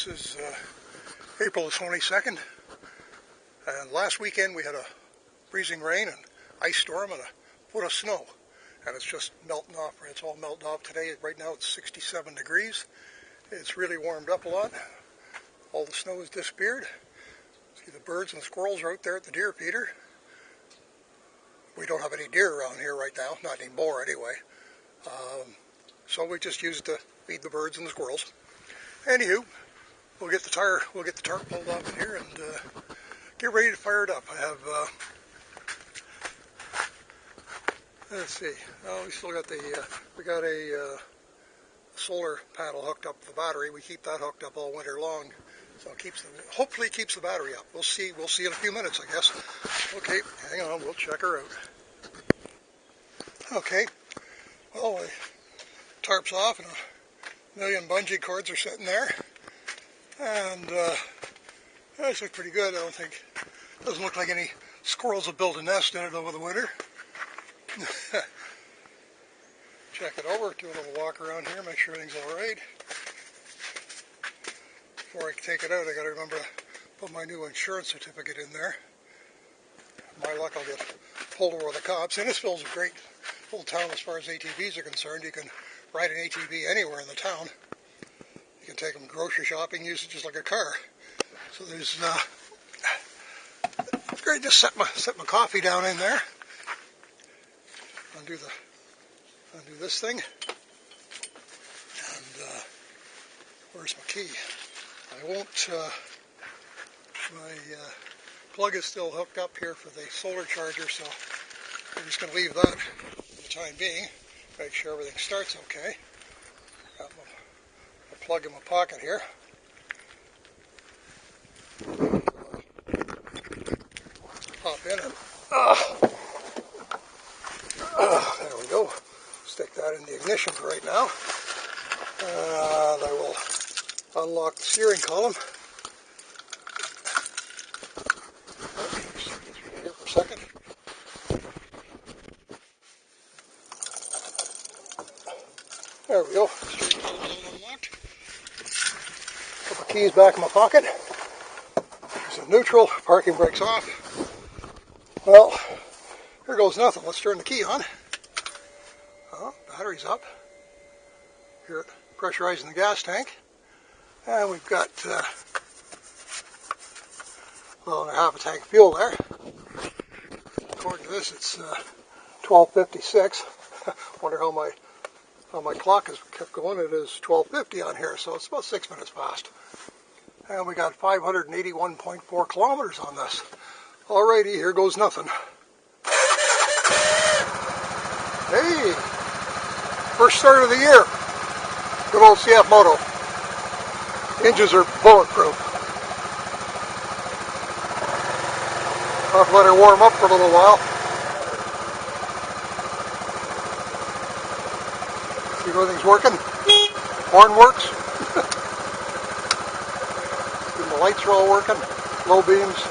This is April the 22nd, and last weekend we had a freezing rain and ice storm and a foot of snow, and it's just melting off. It's all melting off today. Right now it's 67 degrees. It's really warmed up a lot. All the snow has disappeared. See, the birds and the squirrels are out there at the deer feeder. We don't have any deer around here right now, not anymore anyway. So we just use it to feed the birds and the squirrels. Anywho, we'll get the tarp pulled off in here and get ready to fire it up. I have, let's see, we still got we got a solar panel hooked up to the battery. We keep that hooked up all winter long, so it hopefully keeps the battery up. We'll see in a few minutes, I guess. Okay, hang on, we'll check her out. Okay, well, the tarp's off and a million bungee cords are sitting there, and this looks pretty good. Doesn't look like any squirrels have built a nest in it over the winter. Check it over, do a little walk around here, make sure everything's all right. Before I take it out, I got to remember to put my new insurance certificate in there. My luck, I'll get pulled over with the cops. Innisfil's a great little town as far as ATVs are concerned. You can ride an ATV anywhere in the town. You can take them grocery shopping, use it just like a car. So there's great. Just set my coffee down in there. Undo this thing. And where's my key? I won't. My plug is still hooked up here for the solar charger, so I'm just going to leave that for the time being. Make sure everything starts okay. Got my plug in my pocket here. Pop in and there we go. Stick that in the ignition for right now. And I will unlock the steering column. Here for a second. There we go. Steering column's unlocked. Put my keys back in my pocket. There's a neutral. Parking brake's off. Well, here goes nothing. Let's turn the key on. Oh, battery's up. Hear it pressurizing the gas tank. And we've got half a tank of fuel there. According to this, it's 12:56. Wonder how my clock has kept going. It is 12:50 on here, so it's about 6 minutes past. And we got 581.4 kilometers on this. Alrighty, here goes nothing. Hey, first start of the year. Good old CF Moto. Engines are bulletproof. I'll have to let her warm up for a little while. See if everything's working. Horn works. The lights are all working. Low beams.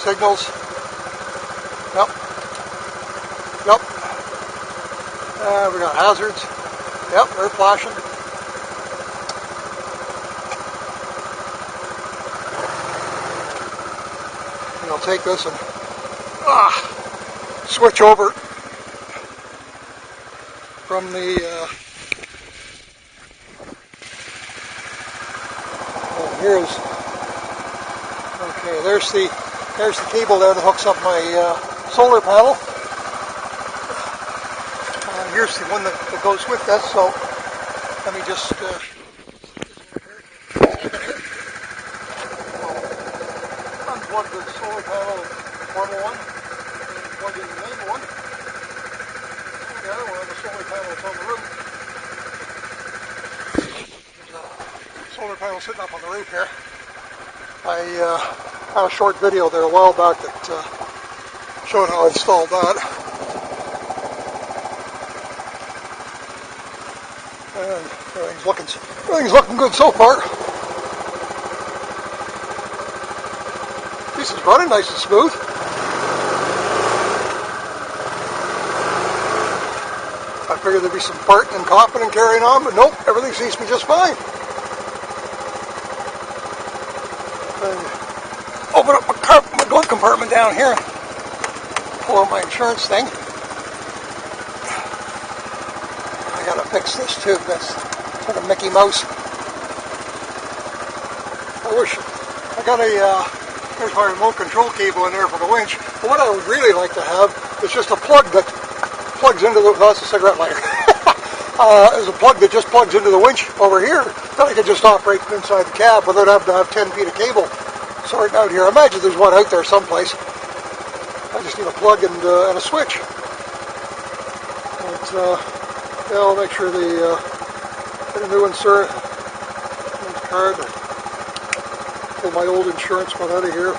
Signals. Yep. We got hazards. Yep, they're flashing. And I'll take this and switch over from the there's the cable there that hooks up my solar panel. And here's the one that goes with this, so let me just unplug the solar panel, the normal one, and plug in the main one. And the other one, the solar panel is on the roof. There's a solar panel sitting up on the roof here. I had a short video there a while back that showed how I installed that. And everything's looking good so far. This is running nice and smooth. I figured there'd be some farting and coughing and carrying on, but nope, everything seems to be just fine. Open up my glove compartment down here. Pull out my insurance thing. I gotta fix this too. That's like a Mickey Mouse. I wish I got there's my remote control cable in there for the winch. But what I would really like to have is just a plug that plugs into the, that's a cigarette lighter. There's a plug that just plugs into the winch over here that I could just operate inside the cab without having to have 10 feet of cable sorting out here. I imagine there's one out there someplace. I just need a plug and a switch. But yeah, I'll make sure get a new insert card. Pull my old insurance one out of here.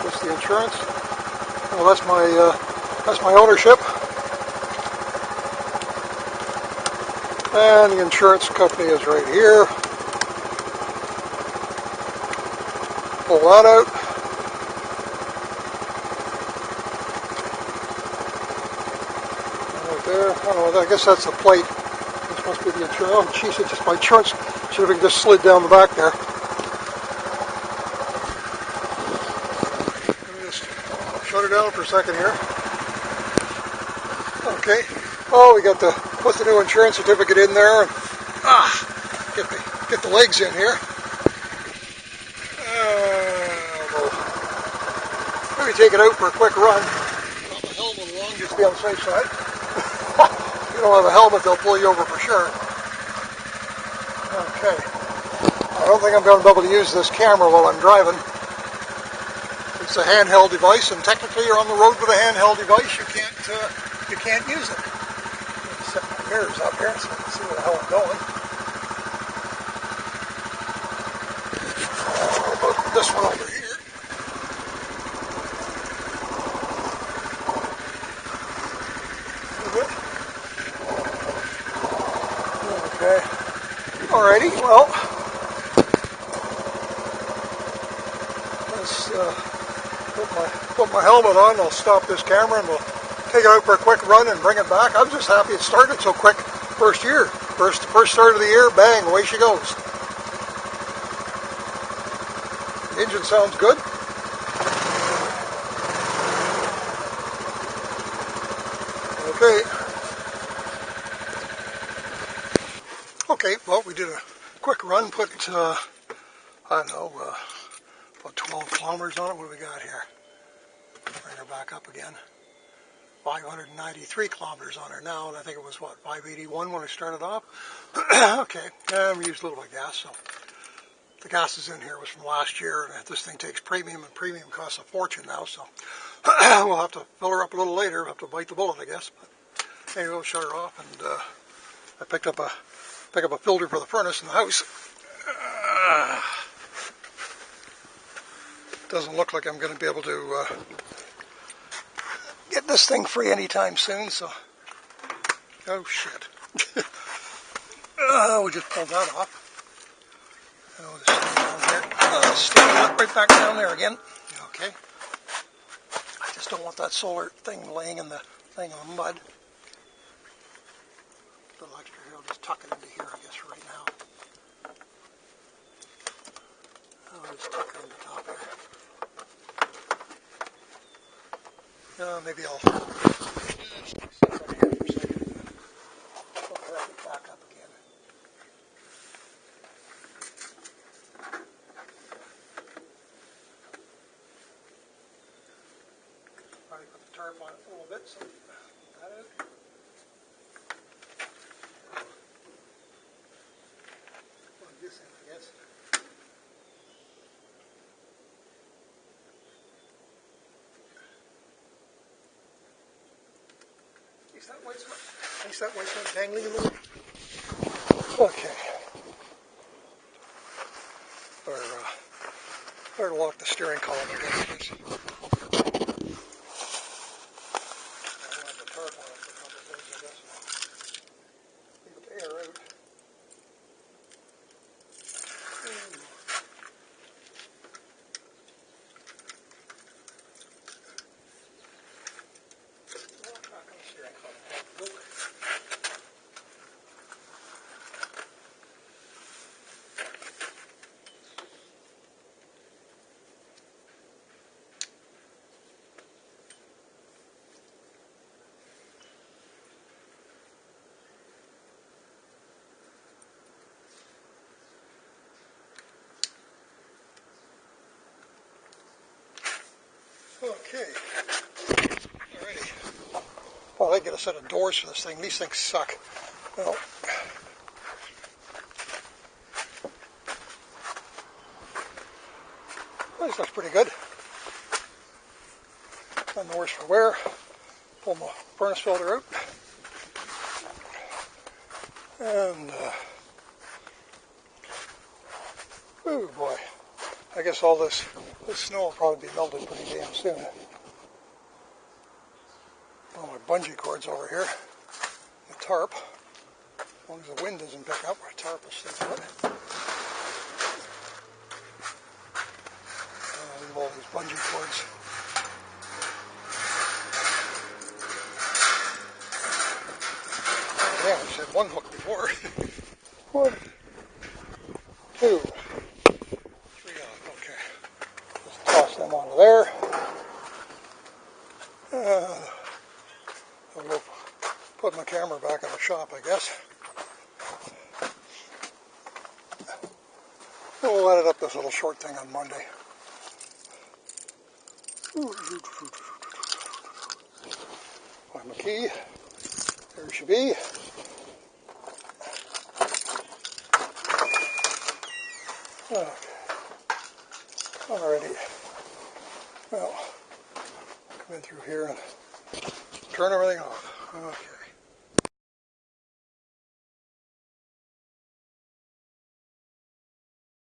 What's the insurance? Oh, that's my ownership. And the insurance company is right here. Pull that out. Right there. Oh, I guess that's the plate. This must be the insurance. Oh, geez, my insurance should have just slid down the back there. Let me just shut it down for a second here. Okay. Oh, we got to put the new insurance certificate in there and get the legs in here. We'll maybe take it out for a quick run. Drop the helmet along just to be on the safe side. If you don't have a helmet, they'll pull you over for sure. Okay. I don't think I'm going to be able to use this camera while I'm driving. It's a handheld device, and technically you're on the road with a handheld device. You can't use it. Set my mirrors up here so I can see where the hell I'm going. Put this one over here. Okay. Alrighty, well, let's put my helmet on. I'll stop this camera and we'll take it out for a quick run and bring it back. I'm just happy it started so quick. First start of the year, bang, away she goes. The engine sounds good. Okay. Okay, well, we did a quick run, put, I don't know, about 12 kilometers on it. What do we got here? Bring her back up again. 593 kilometers on her now, and I think it was, what, 581 when I started off? Okay, and we used a little bit of gas, so the gas is in here was from last year, and this thing takes premium, and premium costs a fortune now, so we'll have to fill her up a little later. We'll have to bite the bullet, I guess. But anyway, we'll shut her off, and I pick up a filter for the furnace in the house. Doesn't look like I'm going to be able to get this thing free anytime soon, so oh shit. We just pulled that off. Oh, this thing down there. Stick it right back down there again. Okay. I just don't want that solar thing laying in the thing on mud. A little extra here, I'll just tuck it into here, I guess, right now. I'll just tuck it in the top here. Maybe I'll set that here for a second. I'll crack it back up again. Probably put the tarp on it a little bit, so that is. Plug this in, I guess. Is that white spot dangling a little? Okay. Better lock the steering column again. I don't have the tarp on it for a couple of days, I guess. Leave it to air out. Back on the steering column. Nope. Okay. Alrighty. Well, I get a set of doors for this thing. These things suck. Well, this looks pretty good. None the worse for wear. Pull my furnace filter out. And, oh boy. I guess all this snow will probably be melted pretty damn soon. All my bungee cords over here. The tarp. As long as the wind doesn't pick up, my tarp will stay put. I'll leave all these bungee cords. Yeah, I just had one hook before. 1, 2, 3 off. Okay. Just toss them onto there. I'll go put my camera back in the shop, I guess. We'll edit up this little short thing on Monday. Find my key. There it should be. Okay. Alrighty. Well, come in through here and turn everything off. Okay.